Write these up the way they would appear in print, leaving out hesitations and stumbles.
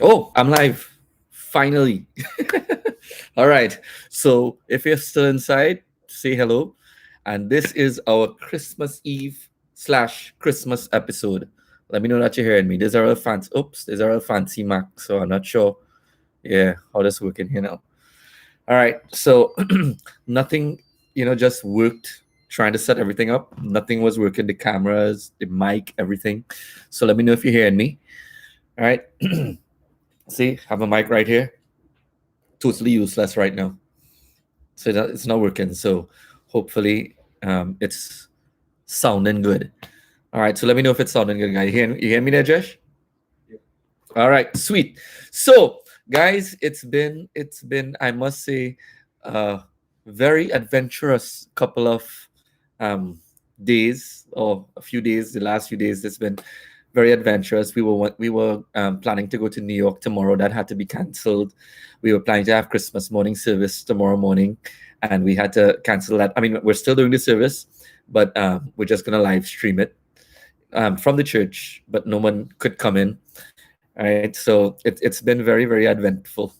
Oh, I'm live. Finally. All right. So if you're still inside, say hello. And this is our Christmas Eve slash Christmas episode. Let me know that you're hearing me. There's a real fancy. Oops, there's a real fancy Mac. So I'm not sure. Yeah, how this working here now. All right. So nothing, just worked. Trying to set everything up. Nothing was working. The cameras, the mic, everything. So let me know if you're hearing me. All right. See, have a mic right here. Totally useless right now. So it's not working. So hopefully it's sounding good. All right. So let me know if it's sounding good, guys. You hear me there, Josh? All right. Sweet. So guys, it's been I must say a very adventurous couple of um, days or a few days. The last few days, it's been very adventurous. We were planning to go to New York tomorrow. That had to be cancelled. We were planning to have Christmas morning service tomorrow morning, and we had to cancel that. I mean, we're still doing the service, but we're just gonna live stream it from the church. But no one could come in. All right, so it's been very very eventful.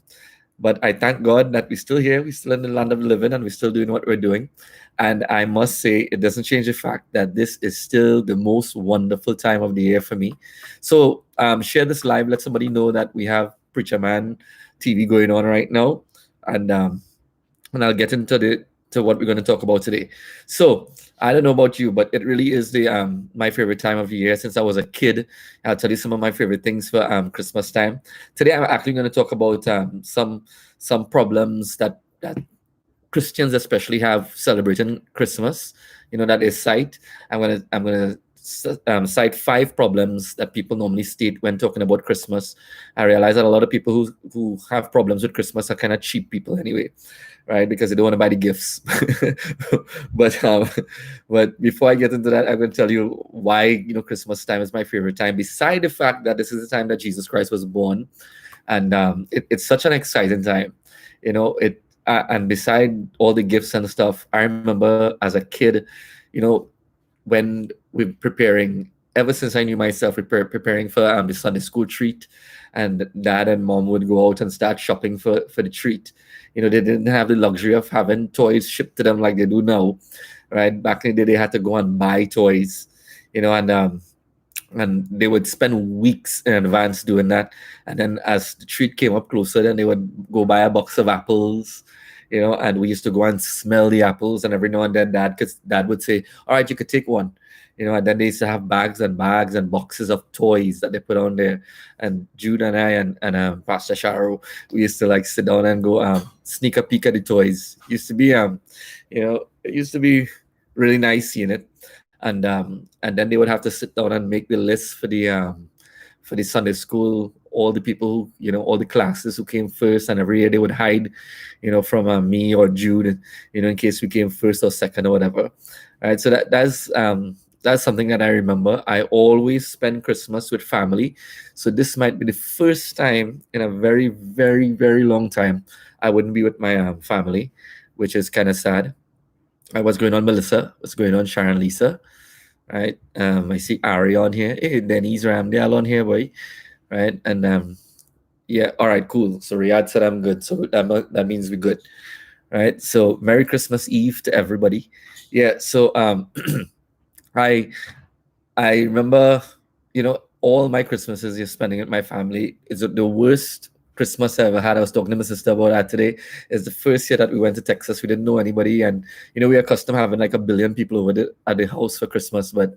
But I thank God that we're still here, we're still in the land of the living, and we're still doing what we're doing. And I must say, it doesn't change the fact that this is still the most wonderful time of the year for me. So share this live, let somebody know that we have Preacher Man TV going on right now. And I'll get into the to what we're going to talk about today. So I don't know about you, but it really is the my favorite time of the year since I was a kid. I'll tell you some of my favorite things for Christmas time. Today I'm actually going to talk about some problems that Christians especially have celebrating Christmas. That is cite. I'm gonna cite five problems that people normally state when talking about Christmas. I realize that a lot of people who have problems with Christmas are kind of cheap people anyway, right? Because they don't want to buy the gifts. but but before I get into that, I'm going to tell you why Christmas time is my favorite time. Beside the fact that this is the time that Jesus Christ was born, and it's such an exciting time, it. And beside all the gifts and stuff, I remember as a kid, you know, when we're preparing, ever since I knew myself, preparing for the Sunday school treat, and dad and mom would go out and start shopping for the treat. They didn't have the luxury of having toys shipped to them like they do now, right? Back in the day, they had to go and buy toys, and they would spend weeks in advance doing that. And then as the treat came up closer, then they would go buy a box of apples, and we used to go and smell the apples. And every now and then dad would say, all right, you could take one. And then they used to have bags and boxes of toys that they put on there. And Jude and I and Pastor Sharo, we used to like sit down and go sneak a peek at the toys. Used to be it used to be really nice seeing it. And then they would have to sit down and make the list for the Sunday school, all the people, all the classes who came first, and every year they would hide, from me or Jude, in case we came first or second or whatever. All right, so that's something that I remember. I always spend Christmas with family, so this might be the first time in a very, very, very long time I wouldn't be with my family, which is kind of sad. What's going on, Melissa? What's going on, Sharon, Lisa? Right. I see Ari on here. Hey, Denny's Ramdale on here, boy. Right. And yeah. All right. Cool. So Riyadh said I'm good. So that means we're good. Right. So Merry Christmas Eve to everybody. Yeah. So I I remember, all my Christmases you're spending with my family. Is the worst Christmas I ever had. I was talking to my sister about that today. It's the first year that we went to Texas. We didn't know anybody, and we are accustomed to having like a billion people over at the house for Christmas. But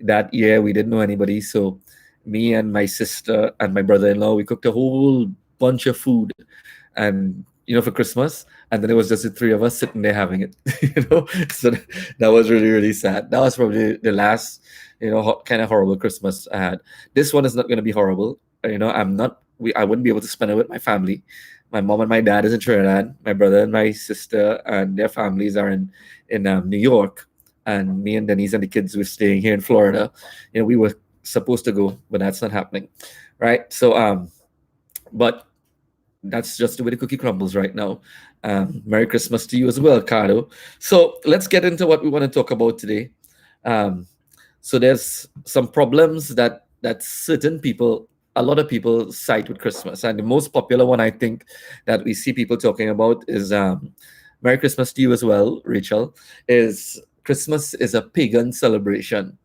that year we didn't know anybody, so me and my sister and my brother-in-law, we cooked a whole bunch of food, and for Christmas, and then it was just the three of us sitting there having it. So that was really really sad. That was probably the last kind of horrible Christmas I had. This one is not going to be horrible. I wouldn't be able to spend it with my family. My mom and my dad is in Trinidad. My brother and my sister and their families are in New York, and me and Denise and the kids were staying here in Florida. We were supposed to go, but that's not happening, right? So but that's just the way the cookie crumbles right now. Merry Christmas to you as well, Cardo. So let's get into what we want to talk about today. So there's some problems that certain people a lot of people side with Christmas, and the most popular one I think that we see people talking about is Merry Christmas to you as well, Rachel. Is Christmas is a pagan celebration,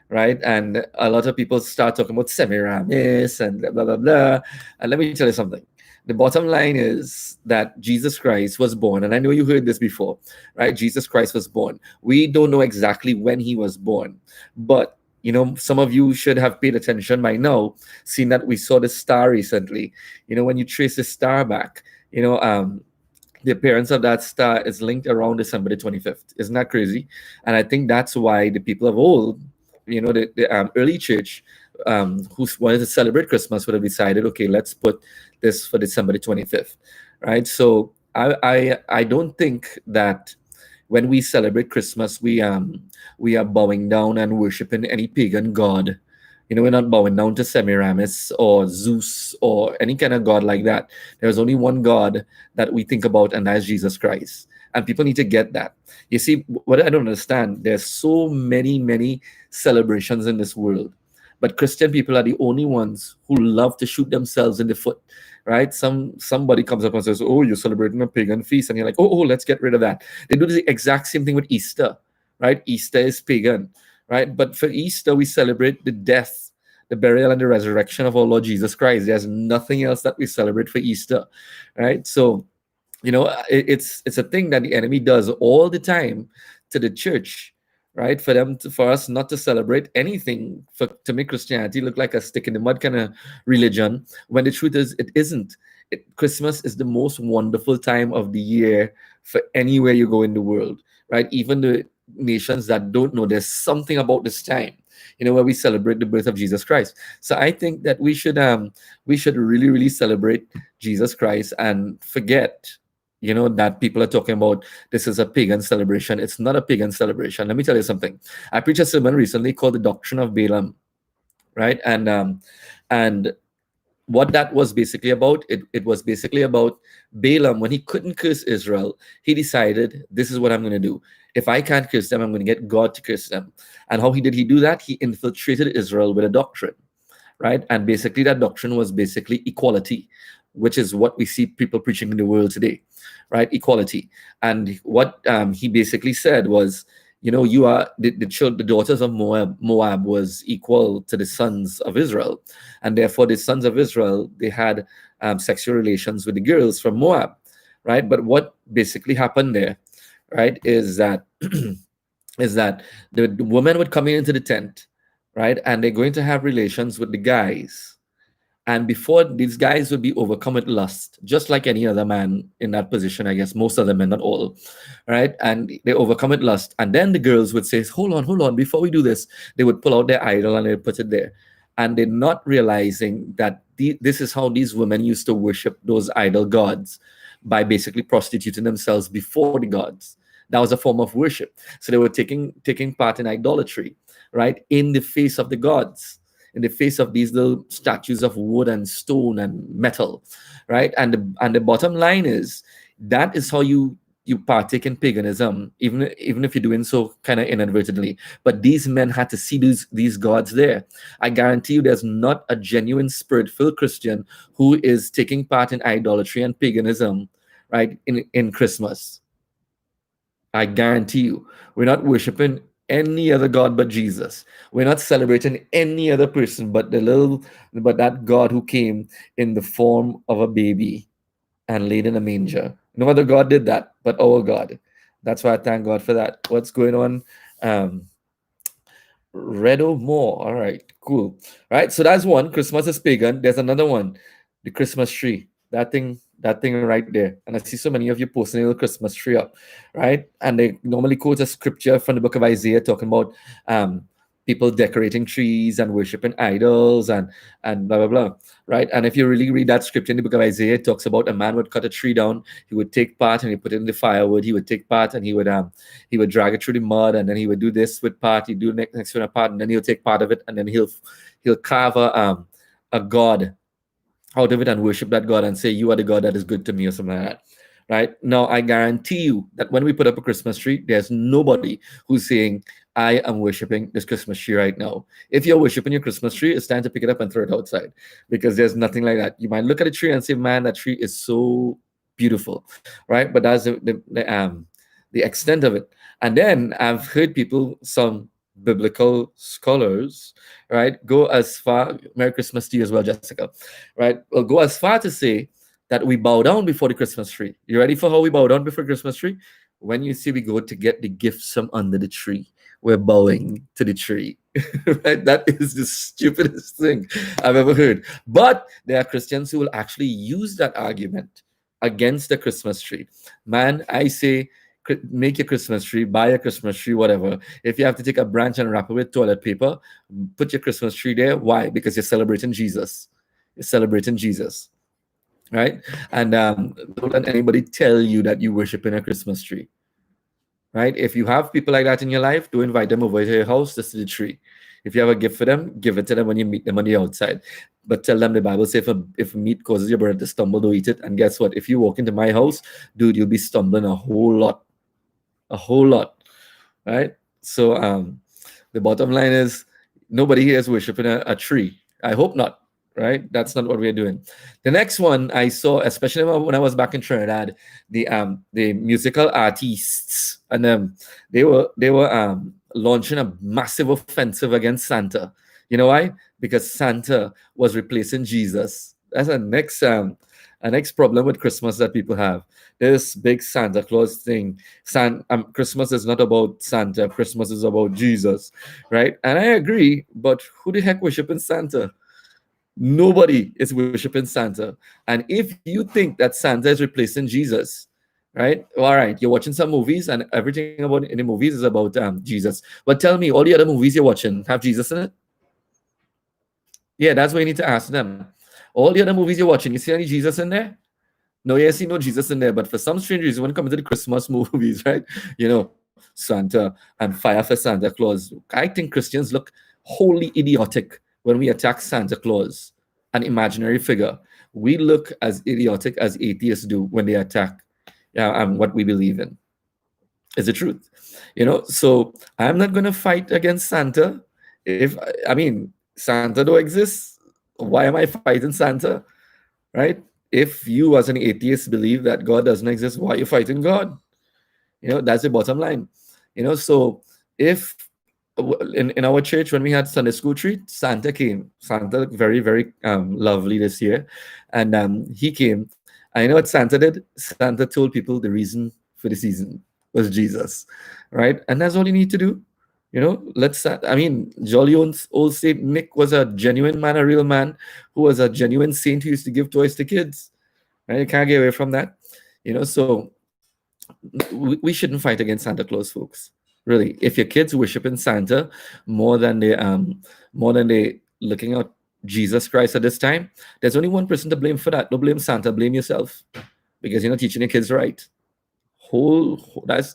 right? And a lot of people start talking about Semiramis and blah blah blah. And let me tell you something. The bottom line is that Jesus Christ was born, and I know you heard this before, right? Jesus Christ was born. We don't know exactly when he was born, but some of you should have paid attention by now, seeing that we saw the star recently. When you trace the star back, the appearance of that star is linked around December the 25th. Isn't that crazy? And I think that's why the people of old, the early church, who wanted to celebrate Christmas, would have decided, okay, let's put this for December the 25th, right? So I don't think that when we celebrate Christmas, we are bowing down and worshiping any pagan god. We're not bowing down to Semiramis or Zeus or any kind of god like that. There's only one God that we think about, and that's Jesus Christ. And people need to get that. You see, what I don't understand, there's so many celebrations in this world, but Christian people are the only ones who love to shoot themselves in the foot, right? Somebody comes up and says, "Oh, you're celebrating a pagan feast," and you're like, "Oh, let's get rid of that." They do the exact same thing with Easter, right? Easter is pagan, right? But for Easter, we celebrate the death, the burial, and the resurrection of our Lord Jesus Christ. There's nothing else that we celebrate for Easter, right? So it's a thing that the enemy does all the time to the church, right? For us not to celebrate anything, to make Christianity look like a stick in the mud kind of religion, when the truth is it isn't. Christmas is the most wonderful time of the year for anywhere you go in the world, right? Even the nations that don't know, there's something about this time, where we celebrate the birth of Jesus Christ. So I think that we should really celebrate Jesus Christ and forget, that people are talking about this is a pagan celebration. It's not a pagan celebration. Let me tell you something. I preached a sermon recently called the Doctrine of Balaam, right? And what that was basically about, it was basically about Balaam. When he couldn't curse Israel, he decided, this is what I'm going to do. If I can't curse them, I'm going to get God to curse them. And how did he do that? He infiltrated Israel with a doctrine, right? And basically that doctrine was basically equality, which is what we see people preaching in the world today, right? Equality. And what he basically said was, you are the daughters of Moab was equal to the sons of Israel, and therefore the sons of Israel, they had sexual relations with the girls from Moab, right? But what basically happened there, right, is that is that the woman would come into the tent, right, and they're going to have relations with the guys. And before, these guys would be overcome with lust, just like any other man in that position, I guess, most of them, and not all, right? And they overcome with lust. And then the girls would say, hold on, before we do this, they would pull out their idol and they would put it there. And they're not realizing that this is how these women used to worship those idol gods, by basically prostituting themselves before the gods. That was a form of worship. So they were taking part in idolatry, right? In the face of the gods, in the face of these little statues of wood and stone and metal, right? And the bottom line is, that is how you partake in paganism, even if you're doing so kind of inadvertently. But these men had to see these gods there. I guarantee you, there's not a genuine spirit-filled Christian who is taking part in idolatry and paganism, right? In Christmas, I guarantee you, we're not worshiping any other God but Jesus. We're not celebrating any other person but that God who came in the form of a baby and laid in a manger. No other God did that but our God. That's why I thank God for that. What's going on? Redo more. All right, cool. Right, so that's one. Christmas is pagan. There's another one, the Christmas tree. That thing right there. And I see so many of you posting a little Christmas tree up, right? And they normally quote a scripture from the book of Isaiah talking about people decorating trees and worshiping idols and blah blah blah, right? And if you really read that scripture in the book of Isaiah, it talks about a man would cut a tree down, he would take part and he put it in the firewood, he would take part and he would drag it through the mud, and then he would do this with part, he'd do next with a part, and then he'll take part of it, and then he'll carve a god out of it and worship that God and say, you are the God that is good to me, or something like that. Right now, I guarantee you that when we put up a Christmas tree, there's nobody who's saying, I am worshiping this Christmas tree right now. If you're worshiping your Christmas tree, it's time to pick it up and throw it outside because there's nothing like that. You might look at a tree and say, man, that tree is so beautiful, right? But that's the extent of it. And then I've heard people, some biblical scholars, right, go as far, Merry Christmas to you as well, Jessica, right? Will go as far to say that we bow down before the Christmas tree. You ready for how we bow down before Christmas tree? When you see we go to get the gifts from under the tree, we're bowing to the tree. Right? That is the stupidest thing I've ever heard. But there are Christians who will actually use that argument against the Christmas tree. Man, I say, make your Christmas tree, buy a Christmas tree, whatever. If you have to take a branch and wrap it with toilet paper, put your Christmas tree there. Why? Because you're celebrating Jesus. You're celebrating Jesus, right? And don't let anybody tell you that you worship in a Christmas tree, right? If you have people like that in your life, do invite them over to your house to see the tree. If you have a gift for them, give it to them when you meet them on the outside. But tell them the Bible says if meat causes your brother to stumble, don't eat it. And guess what? If you walk into my house, dude, you'll be stumbling a whole lot, right? So the bottom line is nobody here is worshiping a tree. I hope not, right? That's not what we're doing. The next one I saw, especially when I was back in Trinidad, the musical artists, and they were launching a massive offensive against Santa. You know why? Because Santa was replacing Jesus. That's a next problem with Christmas that people have. This big Santa Claus thing. Christmas is not about Santa. Christmas is about Jesus, right? And I agree, but who the heck worshiping Santa? Nobody is worshiping Santa. And if you think that Santa is replacing Jesus, right? All right, you're watching some movies and everything about in the movies is about Jesus. But tell me, all the other movies you're watching have Jesus in it? Yeah, that's what you need to ask them. All the other movies you're watching, you see any Jesus in there? No, yes, you know Jesus in there, but for some strange reason, when it comes to the Christmas movies, right? Santa and fire for Santa Claus. I think Christians look wholly idiotic when we attack Santa Claus, an imaginary figure. We look as idiotic as atheists do when they attack what we believe in. Is the truth, So I'm not going to fight against Santa. If I mean Santa don't exist, why am I fighting Santa? Right? If you as an atheist believe that God doesn't exist, why are you fighting God? That's the bottom line. So if in our church when we had Sunday school treat, Santa came. Santa looked very, very lovely this year, and he came. I know what Santa did. Santa told people the reason for the season was Jesus, right? And that's all you need to do. Jolly old Saint Nick was a genuine man, a real man who was a genuine saint who used to give toys to kids. Right? You can't get away from that. So we shouldn't fight against Santa Claus, folks. Really, if your kids worshiping Santa more than they looking at Jesus Christ at this time, there's only one person to blame for that. Don't blame Santa, blame yourself, because you're not teaching your kids right. That's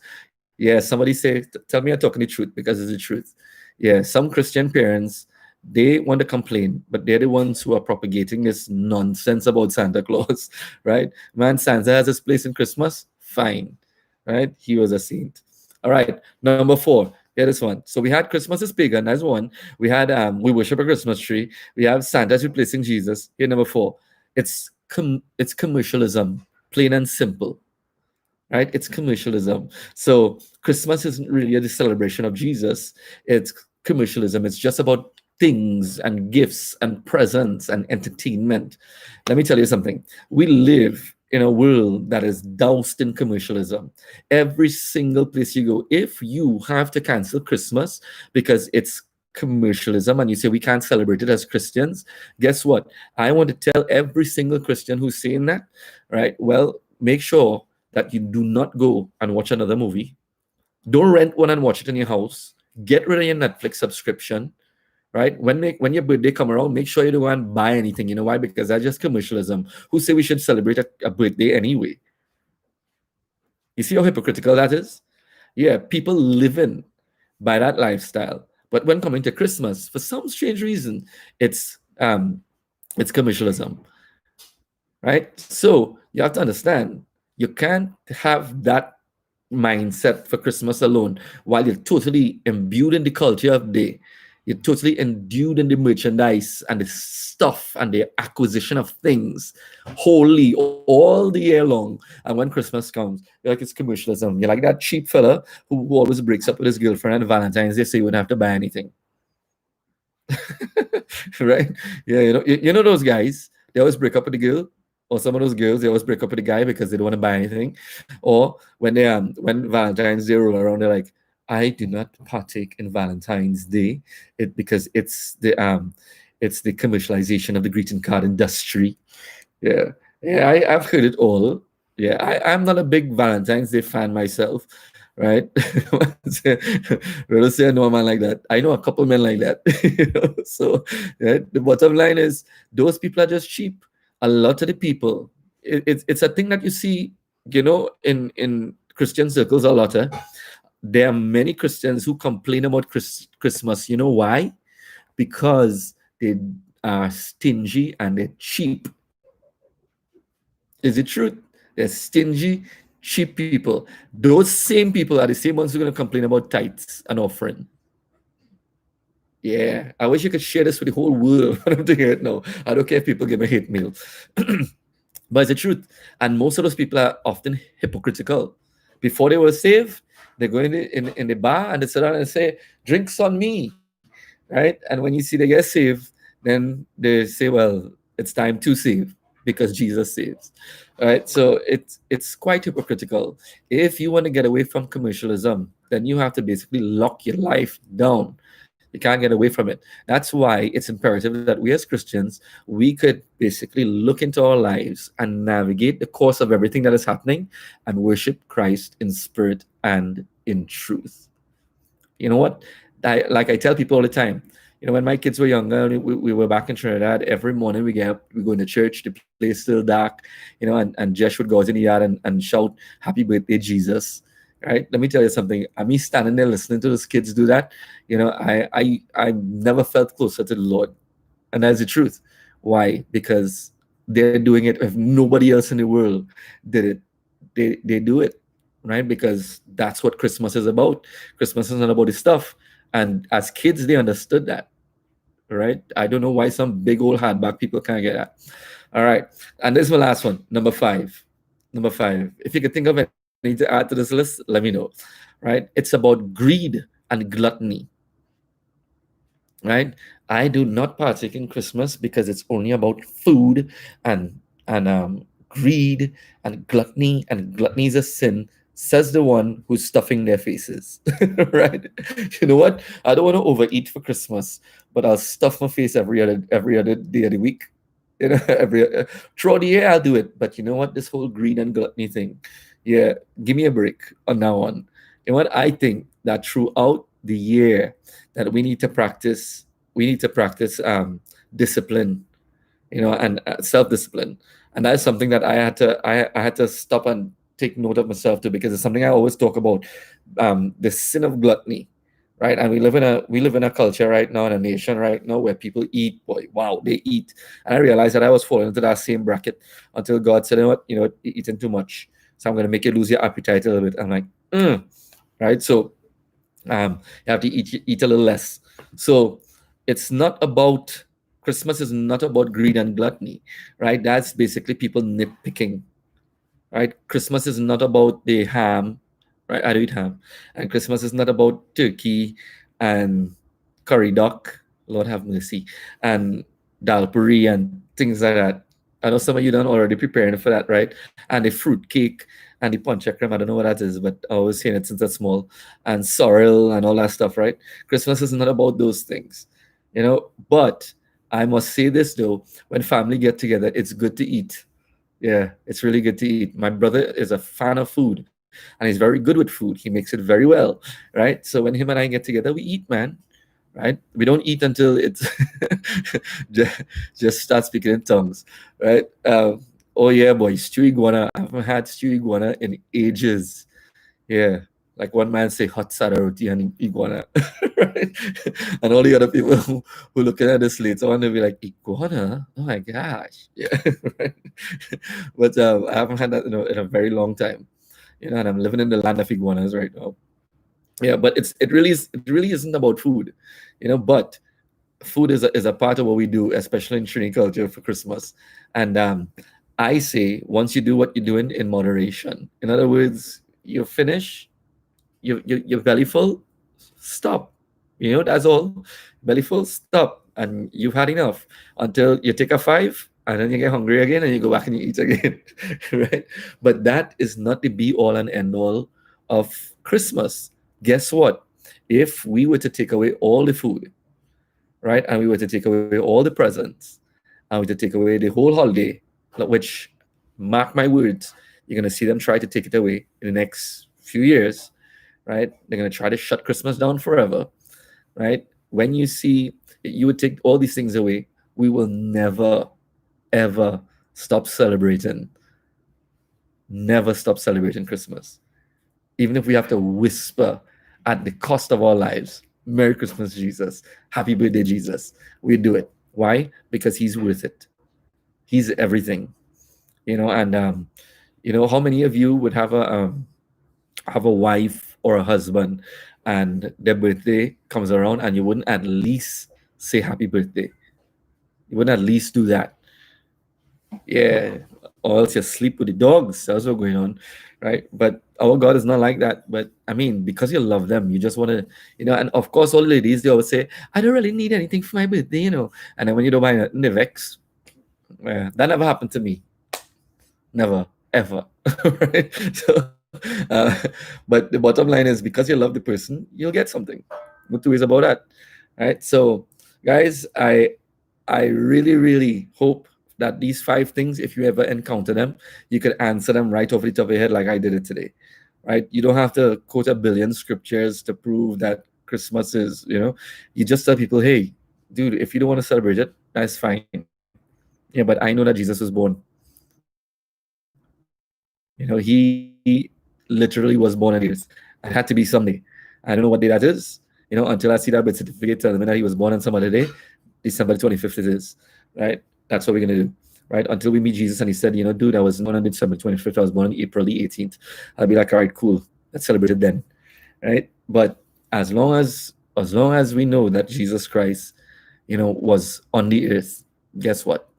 yeah. Somebody say, tell me I'm talking the truth because it's the truth. Yeah, some Christian parents, they want to complain, but they're the ones who are propagating this nonsense about Santa Claus, right? Man, Santa has his place in Christmas, fine, right? He was a saint. All right, number 4. Here this one. So we had Christmas is pagan. That's one. We had we worship a Christmas tree. We have Santa's replacing Jesus. Here number 4. It's commercialism, plain and simple, right? It's commercialism. So Christmas isn't really the celebration of Jesus. It's commercialism. It's just about things and gifts and presents and entertainment. Let me tell you something. We live in a world that is doused in commercialism. Every single place you go, if you have to cancel Christmas because it's commercialism and you say we can't celebrate it as Christians, guess what? I want to tell every single Christian who's saying that, right? Well, make sure that you do not go and watch another movie. Don't rent one and watch it in your house. Get rid of your Netflix subscription, right? When your birthday come around, make sure you don't go and buy anything. You know why? Because that's just commercialism. Who say we should celebrate a birthday anyway? You see how hypocritical that is? Yeah, people living by that lifestyle. But when coming to Christmas, for some strange reason, it's commercialism, right? So you have to understand, you can't have that mindset for Christmas alone, while you're totally imbued in the culture of the day. You're totally imbued in the merchandise and the stuff and the acquisition of things wholly all the year long. And when Christmas comes, you're like, it's commercialism. You're like that cheap fella who always breaks up with his girlfriend on Valentine's Day so you wouldn't have to buy anything. Right? Yeah, you know those guys. They always break up with the girl, or some of those girls they always break up with the guy because they don't want to buy anything. Or when Valentine's Day roll around, they're like, I do not partake in Valentine's Day, because it's the commercialization of the greeting card industry. Yeah, yeah, I've heard it all. Yeah, I'm not a big Valentine's Day fan myself, right? Rather say I know a man like that. I know a couple men like that. So yeah, the bottom line is those people are just cheap. A lot of the people, it's a thing that you see, in Christian circles a lot. There are many Christians who complain about Christmas. You know why? Because they are stingy and they're cheap. Is it truth? They're stingy, cheap people. Those same people are the same ones who are going to complain about tithes and offering. Yeah, I wish you could share this with the whole world. What I'm doing it now. I don't care if people give me hate mail. But it's the truth. And most of those people are often hypocritical. Before they were saved, they go in the bar and they sit down and say, drinks on me. Right? And when you see they get saved, then they say, well, it's time to save because Jesus saves. All right. So it's quite hypocritical. If you want to get away from commercialism, then you have to basically lock your life down. You can't get away from it. That's why it's imperative that we as Christians, we could basically look into our lives and navigate the course of everything that is happening and worship Christ in spirit and in truth. You know what? Like I tell people all the time, when my kids were younger, we were back in Trinidad. Every morning we get up, we go into church, the place is still dark, and Jesh would go out in the yard and shout, Happy birthday, Jesus. Right? Let me tell you something. I mean, standing there listening to those kids do that, I never felt closer to the Lord. And that's the truth. Why? Because they're doing it if nobody else in the world did it. They do it, right? Because that's what Christmas is about. Christmas is not about the stuff. And as kids, they understood that, right? I don't know why some big old hardback people can't get that. All right. And this is my last one, number 5. Number 5. If you could think of anything to add to this list, let me know. Right? It's about greed and gluttony. Right? I do not partake in Christmas because it's only about food and greed and gluttony. And gluttony is a sin, says the one who's stuffing their faces. Right? You know what? I don't want to overeat for Christmas, but I'll stuff my face every other day of the week. Every throughout the year I'll do it. But you know what? This whole greed and gluttony thing, yeah, give me a break on now on. You know what? I think that throughout the year that we need to practice discipline, and self-discipline. And that's something that I had to stop and take note of myself too, because it's something I always talk about, the sin of gluttony, right? And we live in a culture right now, in a nation right now, where people eat, boy, wow, they eat. And I realized that I was falling into that same bracket until God said, you're eating too much, so I'm going to make you lose your appetite a little bit. I'm like, right? So you have to eat a little less. So it's not about Christmas is not about greed and gluttony, right? That's basically people nitpicking, right? Christmas is not about the ham, right? I do eat ham, and Christmas is not about turkey and curry duck. Lord have mercy, and dal puri and things like that. I know some of you done already preparing for that, right? And the fruit cake and the punch cream. I don't know what that is, but I always seen it since I'm small. And sorrel and all that stuff, right? Christmas is not about those things, But I must say this though: when family get together, it's good to eat. Yeah, it's really good to eat. My brother is a fan of food, and he's very good with food. He makes it very well, right? So when him and I get together, we eat, man. Right? We don't eat until it's just start speaking in tongues, right? Oh yeah, boy, stew iguana. I haven't had stew iguana in ages. Yeah, like one man say hot sada roti and iguana, right? And all the other people who looking at this later on, they'll be like, iguana? Oh my gosh, yeah, right. But I haven't had that in a very long time. and I'm living in the land of iguanas right now. Yeah, but it really isn't about food, but food is a part of what we do, especially in Trini culture for Christmas. And I say, once you do what you're doing in moderation, in other words, you finish, you're belly full, stop. That's all. Belly full, stop. And you've had enough until you take a five and then you get hungry again and you go back and you eat again. Right? But that is not the be all and end all of Christmas. Guess what? If we were to take away all the food, right, and we were to take away all the presents, and we were to take away the whole holiday, which, mark my words, you're going to see them try to take it away in the next few years, right? They're going to try to shut Christmas down forever, right? When you would take all these things away, we will never, ever stop celebrating, never stop celebrating Christmas. Even if we have to whisper at the cost of our lives, Merry Christmas, Jesus. Happy birthday, Jesus. We do it. Why? Because he's worth it. He's everything. And how many of you would have a wife or a husband and their birthday comes around and you wouldn't at least say happy birthday? You wouldn't at least do that. Yeah. Or else you sleep with the dogs. That's what's going on. Right. But our God is not like that. But I mean, because you love them, you just want to, and of course, all ladies, they always say, I don't really need anything for my birthday. And then when you don't buy nothing, they vex. That never happened to me. Never, ever. Right? So, but the bottom line is, because you love the person, you'll get something. No two ways about that. Right. So, guys, I really, really hope that these five things, if you ever encounter them, you could answer them right off the top of your head, like I did it today. Right? You don't have to quote a billion scriptures to prove that Christmas is. You just tell people, hey, dude, if you don't want to celebrate it, that's fine. Yeah, but I know that Jesus was born. He literally was born on this. It had to be someday. I don't know what day that is, until I see that birth certificate telling me that he was born on some other day. December 25th it is, right? That's what we're gonna do, right? Until we meet Jesus and he said, dude, I was born on December 25th, I was born on April the 18th. I'll be like, all right, cool, let's celebrate it then, right? But as long as we know that Jesus Christ, was on the earth, guess what?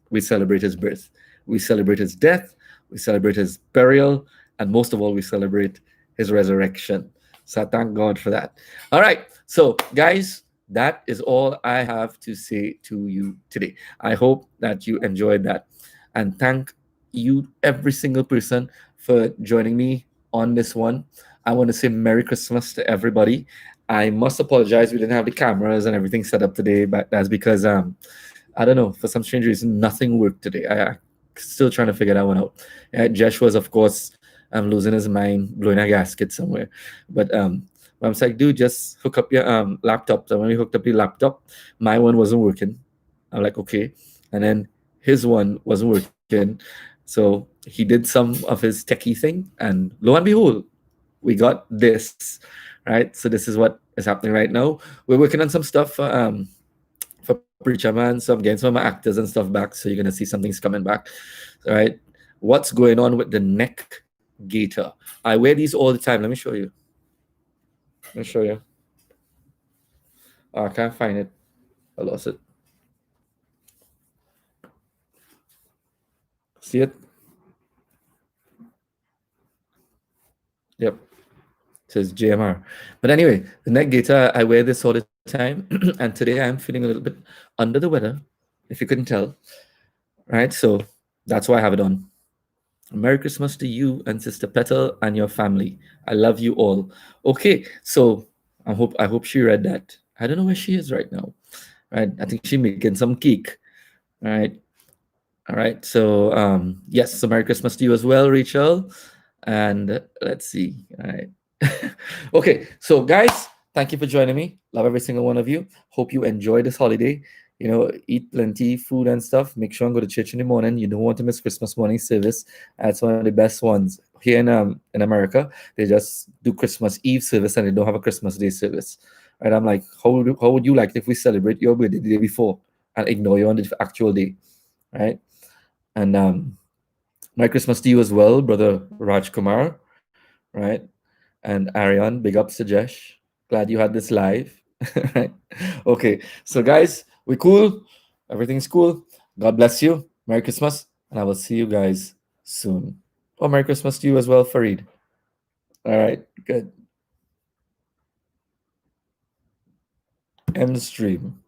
We celebrate his birth, we celebrate his death, we celebrate his burial, and most of all, we celebrate his resurrection. So thank God for that. All right. So, guys, that is all I have to say to you today. I hope that you enjoyed that. And thank you, every single person, for joining me on this one. I want to say Merry Christmas to everybody. I must apologize. We didn't have the cameras and everything set up today, but that's because I don't know, for some strange reason, nothing worked today. I still trying to figure that one out. Jesh was, of course, losing his mind, blowing a gasket somewhere. But I was like, dude, just hook up your laptop. So when we hooked up the laptop, my one wasn't working. I'm like, okay. And then his one wasn't working. So he did some of his techie thing, and lo and behold, we got this. Right. So this is what is happening right now. We're working on some stuff for Preacher Man. So I'm getting some of my actors and stuff back. So you're gonna see some things coming back. All right. What's going on with the neck gaiter? I wear these all the time. Let me show you. Let me show you. Oh, I can't find it. I lost it. See it? Yep. It says JMR. But anyway, the neck gaiter, I wear this all the time. And today I'm feeling a little bit under the weather, if you couldn't tell. Right? So that's why I have it on. Merry Christmas to you and Sister Petal and your family. I love you all. Okay, so I hope she read that. I don't know where she is right now. Right? I think she's making some cake. Right. All right. So yes, so Merry Christmas to you as well, Rachel. And let's see. All right. Okay. So guys, thank you for joining me. Love every single one of you. Hope you enjoy this holiday. Eat plenty food and stuff. Make sure and go to church in the morning. You don't want to miss Christmas morning service. That's one of the best ones. Here in America, they just do Christmas Eve service and they don't have a Christmas Day service. Right? I'm like, how would you like it if we celebrate your birthday the day before and ignore you on the actual day? Right? And Merry Christmas to you as well, brother Raj Kumar. right? And Ariane, big ups to Jesh. Glad you had this live. Right? Okay, so guys, we cool. Everything's cool. God bless you. Merry Christmas, and I will see you guys soon. Oh, Merry Christmas to you as well, Farid. All right, good. End stream.